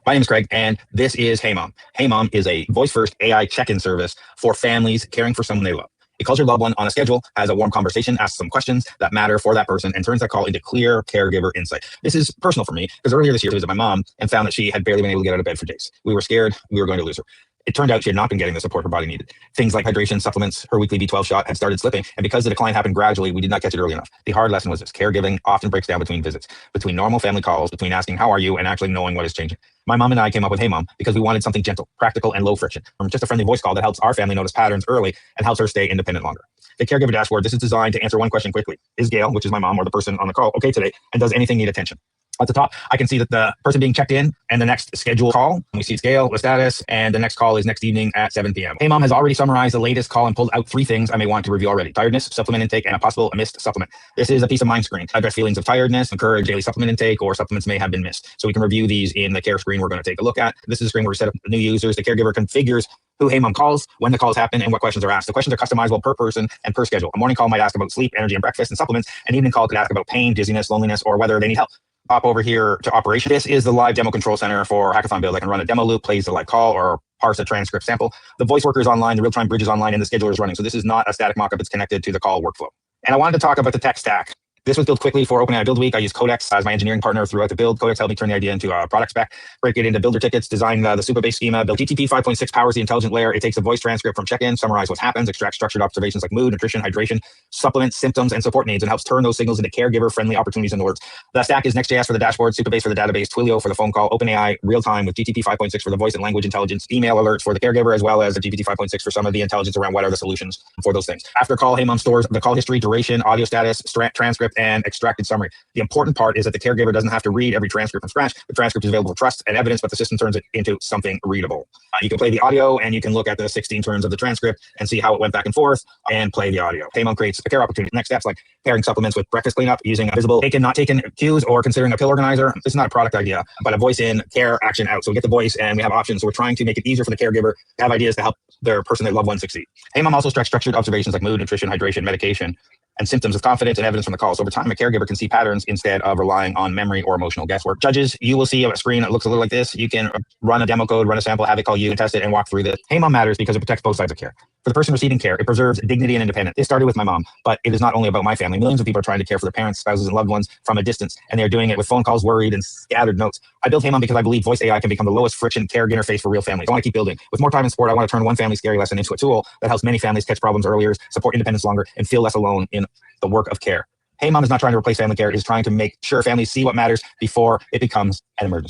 My name is Craig, and this is HeyMom. HeyMom is a voice-first AI check-in service for families caring for someone they love. It calls your loved one on a schedule, has a warm conversation, asks some questions that matter for that person, and turns that call into clear caregiver insight. This is personal for me because earlier this year I visited my mom and found that she had barely been able to get out of bed for days. We were scared we were going to lose her. It turned out she had not been getting the support her body needed. Things like hydration, supplements, her weekly B12 shot had started slipping, and because the decline happened gradually, we did not catch it early enough. The hard lesson was this: caregiving often breaks down between visits, between normal family calls, between asking how are you and actually knowing what is changing. My mom and I came up with HeyMom because we wanted something gentle, practical, and low friction, from just a friendly voice call that helps our family notice patterns early and helps her stay independent longer. The caregiver dashboard, this is designed to answer one question quickly. Is Gail, which is my mom or the person on the call, okay today? And does anything need attention? At the top, I can see that the person being checked in and the next scheduled call. We see Gail, the status, and the next call is next evening at 7 p.m. HeyMom has already summarized the latest call and pulled out 3 things I may want to review already: tiredness, supplement intake, and a possible missed supplement. This is a peace of mind screen. Address feelings of tiredness, encourage daily supplement intake, or supplements may have been missed. So we can review these in the care screen we're going to take a look at. This is a screen where we set up new users. The caregiver configures who HeyMom calls, when the calls happen, and what questions are asked. The questions are customizable per person and per schedule. A morning call might ask about sleep, energy, and breakfast and supplements. An evening call could ask about pain, dizziness, loneliness, or whether they need help. Pop over here to operation. This is the live demo control center for Hackathon build. I can run a demo loop, plays the live call, or parse a transcript sample. The voice worker is online, the real-time bridge is online, and the scheduler is running. So this is not a static mockup. It's connected to the call workflow. And I wanted to talk about the tech stack. This was built quickly for OpenAI Build Week. I used Codex as my engineering partner throughout the build. Codex helped me turn the idea into a product spec, break it into builder tickets, design the super-based schema, build GTP 5.6 powers the intelligent layer. It takes a voice transcript from check-in, summarize what happens, extract structured observations like mood, nutrition, hydration, supplements, symptoms, and support needs, and helps turn those signals into caregiver-friendly opportunities and alerts. The stack is Next.js for the dashboard, Supabase for the database, Twilio for the phone call, OpenAI real-time with GTP 5.6 for the voice and language intelligence, email alerts for the caregiver, as well as the GPT 5.6 for some of the intelligence around what are the solutions for those things. After call, HeyMom stores the call history, duration, audio status, transcript, and extracted summary. The important part is that the caregiver doesn't have to read every transcript from scratch. The transcript is available for trust and evidence, but the system turns it into something readable. You can play the audio and you can look at the 16 turns of the transcript and see how it went back and forth and play the audio. HeyMom creates a care opportunity. Next steps like pairing supplements with breakfast cleanup, using visible taken, not taken cues, or considering a pill organizer. This is not a product idea, but a voice in, care, action out. So we get the voice and we have options. So we're trying to make it easier for the caregiver to have ideas to help their person, their loved one succeed. HeyMom also extracts structured observations like mood, nutrition, hydration, medication, and symptoms with confidence and evidence from the calls. Over time, a caregiver can see patterns instead of relying on memory or emotional guesswork. Judges, you will see a screen that looks a little like this. You can run a demo code, run a sample, have it call you, and test it and walk through this. HeyMom matters because it protects both sides of care. For the person receiving care, it preserves dignity and independence. It started with my mom, but it is not only about my family. Millions of people are trying to care for their parents, spouses, and loved ones from a distance, and they're doing it with phone calls, worried, and scattered notes. I built HeyMom because I believe voice AI can become the lowest friction care interface for real families. I want to keep building. With more time and support, I want to turn one family scary lesson into a tool that helps many families catch problems earlier, support independence longer, and feel less alone in the work of care. HeyMom is not trying to replace family care. It is trying to make sure families see what matters before it becomes an emergency.